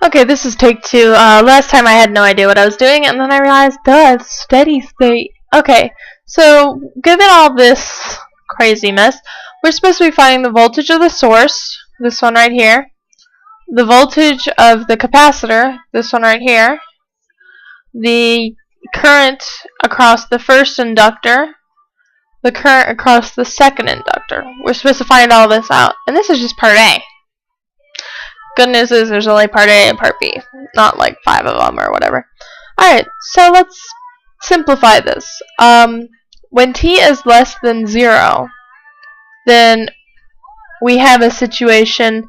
Okay, this is take two. Last time I had no idea what I was doing, and then I realized, duh, it's steady state. Okay, so given all this crazy mess, we're supposed to be finding the voltage of the source, this one right here, the voltage of the capacitor, this one right here, the current across the first inductor, the current across the second inductor. We're supposed to find all this out, and this is just part A. Good news is there's only part A and part B, not like 5 of them or whatever. Alright, so let's simplify this. When t is less than 0, then we have a situation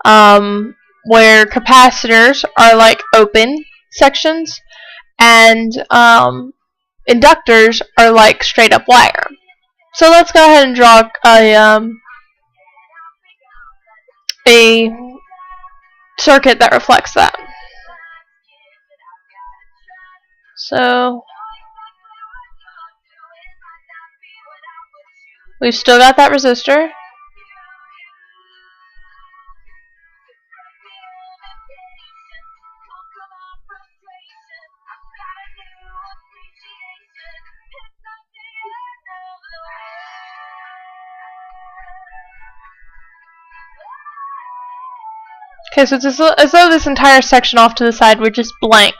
where capacitors are like open sections and inductors are like straight up wire. So let's go ahead and draw a circuit that reflects that. So we've still got that resistor. Okay, so it's as though this entire section off to the side were just blank.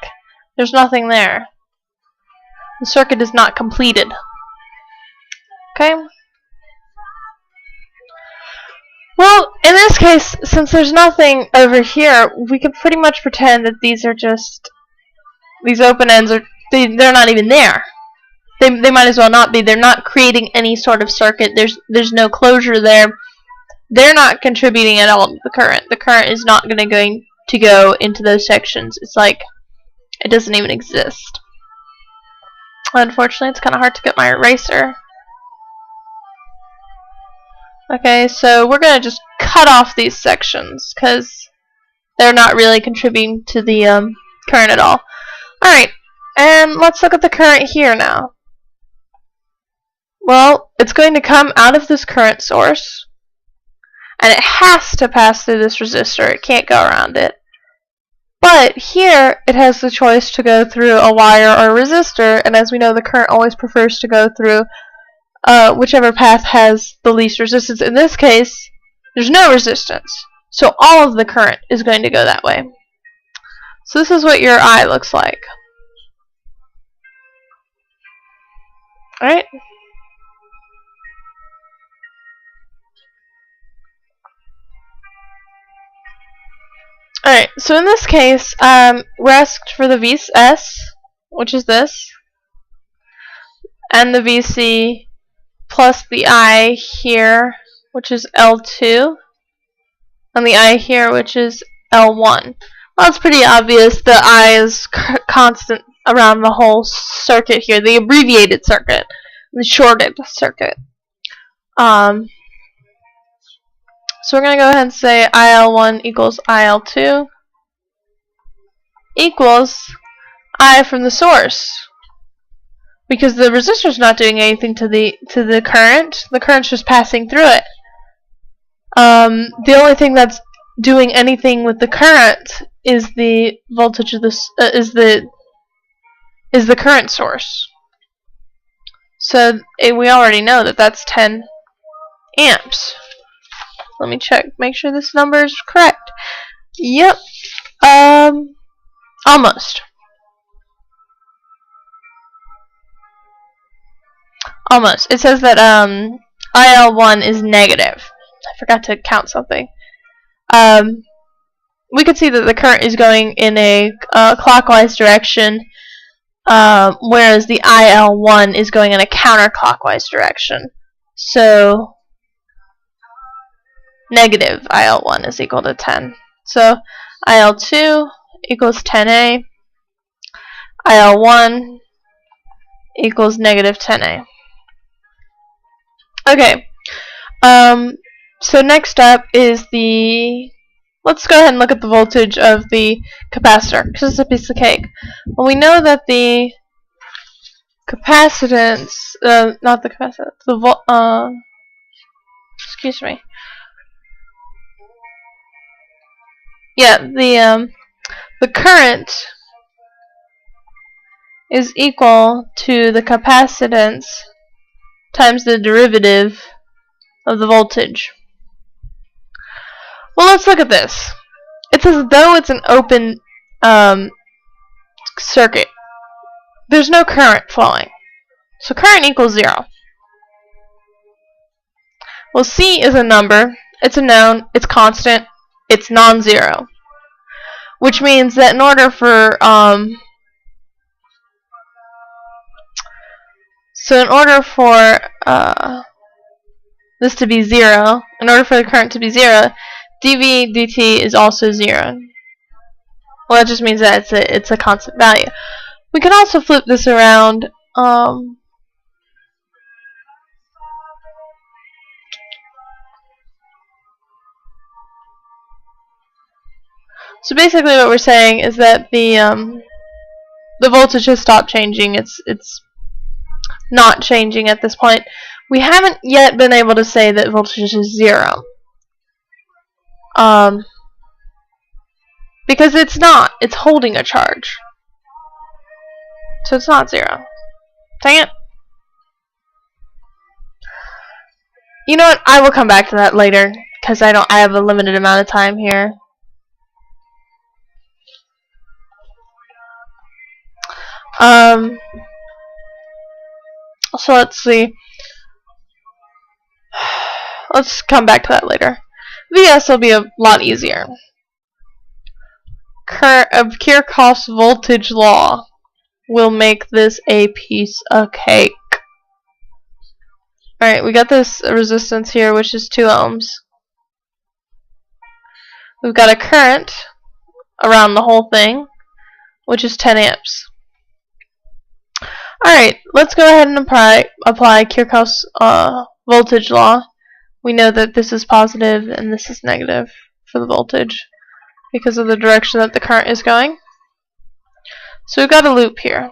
There's nothing there. The circuit is not completed. Okay? Well, in this case, since there's nothing over here, we can pretty much pretend that these are just... these open ends are... they're not even there. They might as well not be. They're not creating any sort of circuit. There's no closure there. They're not contributing at all to the current. The current is not going to go into those sections. It's like it doesn't even exist. Unfortunately, it's kind of hard to get my eraser. Okay, so we're going to just cut off these sections because they're not really contributing to the current at all. Alright, and let's look at the current here now. Well, it's going to come out of this current source, and it has to pass through this resistor. It can't go around it. But here, it has the choice to go through a wire or a resistor, and as we know, the current always prefers to go through whichever path has the least resistance. In this case, there's no resistance, so all of the current is going to go that way. So this is what your eye looks like. Alright? Alright, so in this case, we're asked for the VS, which is this, and the VC plus the I here, which is L2, and the I here, which is L1. Well, it's pretty obvious. The I is constant around the whole circuit here, the abbreviated circuit, the shorted circuit. So we're going to go ahead and say IL1 equals IL2 equals I from the source. Because the resistor is not doing anything to the current. The current's just passing through it. The only thing that's doing anything with the current is the voltage of this is the current source. So we already know that that's 10 amps. Let me check, make sure this number is correct. Yep. Almost. Almost. It says that IL1 is negative. I forgot to count something. We could see that the current is going in a clockwise direction, whereas the IL1 is going in a counterclockwise direction. So negative IL1 is equal to 10. So IL2 equals 10A. IL1 equals negative 10A. Okay. So next up is let's go ahead and look at the voltage of the capacitor, because it's a piece of cake. Well, we know that the capacitance, not the capacitance, excuse me. Yeah, the the current is equal to the capacitance times the derivative of the voltage. Well, let's look at this. It's as though it's an open circuit. There's no current flowing. So current equals 0. Well, C is a number, it's a known, it's constant, it's non-zero. Which means that in order for this to be 0, in order for the current to be 0, dV dt is also 0. Well, that just means that it's a constant value. We can also flip this around. So basically, what we're saying is that the voltage has stopped changing. It's not changing at this point. We haven't yet been able to say that voltage is 0. Because it's not. It's holding a charge. So it's not 0. Dang it. You know what? I will come back to that later because I have a limited amount of time here. So let's see. Let's come back to that later. VS will be a lot easier. Kirchhoff's voltage law will make this a piece of cake. Alright, we got this resistance here, which is 2 ohms. We've got a current around the whole thing, which is 10 amps. Alright, let's go ahead and apply Kirchhoff's voltage law. We know that this is positive and this is negative for the voltage because of the direction that the current is going. So we've got a loop here.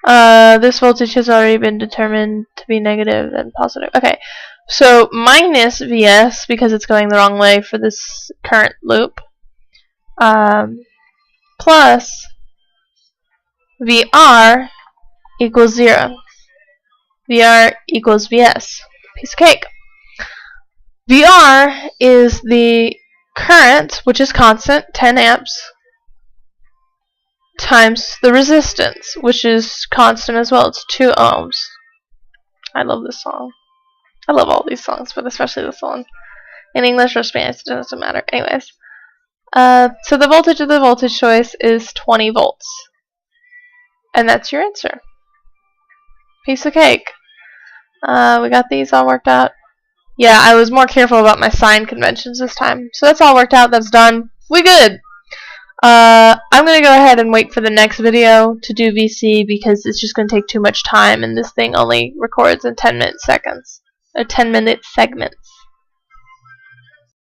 This voltage has already been determined to be negative and positive. Okay, so minus Vs because it's going the wrong way for this current loop, plus VR equals 0. VR equals Vs. Piece of cake. VR is the current, which is constant, 10 amps, times the resistance, which is constant as well. It's 2 ohms. I love this song. I love all these songs, but especially this one. In English or Spanish, it doesn't matter. Anyways. So the voltage of the voltage choice is 20 volts. And that's your answer. Piece of cake. We got these all worked out. Yeah, I was more careful about my sign conventions this time. So that's all worked out. That's done. We good. I'm going to go ahead and wait for the next video to do VC because it's just going to take too much time and this thing only records in 10-minute segments.